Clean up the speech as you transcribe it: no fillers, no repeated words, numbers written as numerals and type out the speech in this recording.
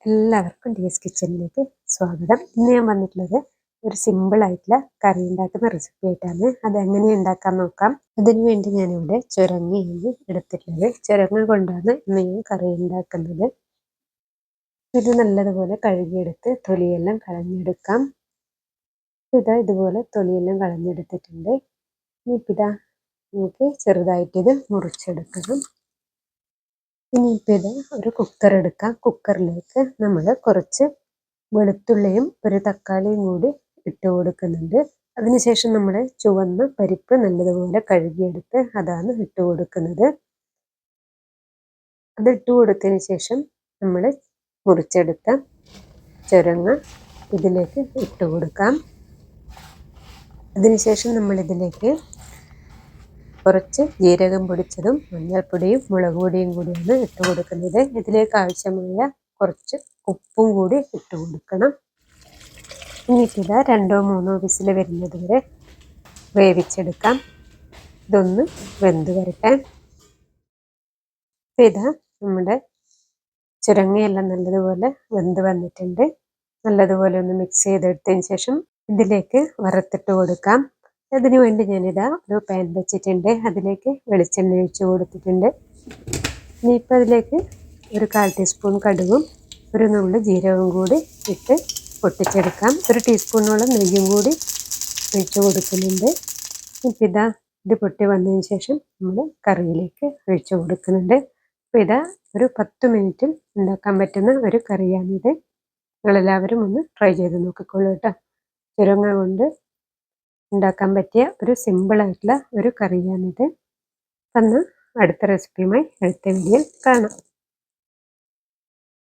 എല്ലാവർക്കും ഡിഎസ് കിച്ചണിലേക്ക് സ്വാഗതം. ഇന്ന് ഞാൻ വന്നിട്ടുള്ളത് ഒരു സിമ്പിൾ ആയിട്ടുള്ള കറി ഉണ്ടാക്കുന്ന റെസിപ്പി ആയിട്ടാണ്. അതെങ്ങനെ ഉണ്ടാക്കാൻ നോക്കാം. അതിനു വേണ്ടി ഞാനിവിടെ ചുരങ്ങയാണ് എടുത്തിട്ടുള്ളത്. ചുരങ്ങ കൊണ്ടാണ് ഇന്ന് ഞാൻ കറി ഉണ്ടാക്കുന്നത്. ഇത് നല്ലതുപോലെ കഴുകിയെടുത്ത് തൊലിയെല്ലാം കളഞ്ഞെടുക്കാം. ഇതുപോലെ തൊലിയെല്ലാം കളഞ്ഞെടുത്തിട്ടുണ്ട്. ഇനിയിപ്പിതാ നമുക്ക് ചെറുതായിട്ട് ഇത് മുറിച്ചെടുക്കണം. ഇനിയിപ്പോൾ ഇത് ഒരു കുക്കർ എടുക്കാം. കുക്കറിലേക്ക് നമ്മൾ കുറച്ച് വെളുത്തുള്ളിയും ഒരു തക്കാളിയും കൂടി ഇട്ട് കൊടുക്കുന്നുണ്ട്. അതിനുശേഷം നമ്മൾ ചുവന്ന പരിപ്പ് നല്ലതുപോലെ കഴുകിയെടുത്ത് അതാണ് ഇട്ട് കൊടുക്കുന്നത്. അത് ഇട്ട് കൊടുത്തതിന് ശേഷം നമ്മൾ മുറിച്ചെടുത്ത ചുരങ്ങ ഇതിലേക്ക് ഇട്ട് കൊടുക്കാം. അതിനുശേഷം നമ്മളിതിലേക്ക് കുറച്ച് ജീരകം പൊടിച്ചതും മഞ്ഞൾപ്പൊടിയും മുളക് പൊടിയും കൂടിയാണ് ഇട്ട് കൊടുക്കുന്നത്. ഇതിലേക്ക് ആവശ്യമായ കുറച്ച് ഉപ്പും കൂടി ഇട്ട് കൊടുക്കണം. എന്നിട്ടിത് 2-3 വിസിൽ വരുന്നത് വരെ വേവിച്ചെടുക്കാം. ഇതൊന്ന് വെന്ത് വരട്ടെ. ഇതാ നമ്മുടെ ചുരങ്ങയെല്ലാം നല്ലതുപോലെ വെന്ത് വന്നിട്ടുണ്ട്. നല്ലതുപോലെ ഒന്ന് മിക്സ് ചെയ്തെടുത്തതിന് ശേഷം ഇതിലേക്ക് വറുത്തിട്ട് കൊടുക്കാം. അതിനു വേണ്ടി ഞാനിതാ ഒരു പാൻ വെച്ചിട്ടുണ്ട്. അതിലേക്ക് വെളിച്ചെണ്ണ ഒഴിച്ച് കൊടുത്തിട്ടുണ്ട്. ഇനിയിപ്പോൾ അതിലേക്ക് ഒരു 1/4 ടീസ്പൂൺ കടുകും ഒരു നുള്ളു ജീരകവും കൂടി ഇട്ട് പൊട്ടിച്ചെടുക്കാം. 1 ടീസ്പൂണോളം നെയ്യും കൂടി ഒഴിച്ച് കൊടുക്കുന്നുണ്ട്. ഇപ്പം ഇതാ ഇത് പൊട്ടി വന്നതിന് ശേഷം നമ്മൾ കറിയിലേക്ക് ഒഴിച്ച് കൊടുക്കുന്നുണ്ട്. അപ്പോൾ ഇതാ ഒരു 10 മിനിറ്റിൽ ഉണ്ടാക്കാൻ പറ്റുന്ന ഒരു കറിയാണിത്. നിങ്ങളെല്ലാവരും ഒന്ന് ട്രൈ ചെയ്ത് നോക്കിക്കോളൂ കേട്ടോ. ചുരങ്ങ കൊണ്ട് ഉണ്ടാക്കാൻ പറ്റിയ ഒരു സിമ്പിളായിട്ടുള്ള ഒരു കറിയാണിത്. അന്ന് അടുത്ത റെസിപ്പിയുമായി അടുത്ത വീഡിയോയിൽ കാണാം.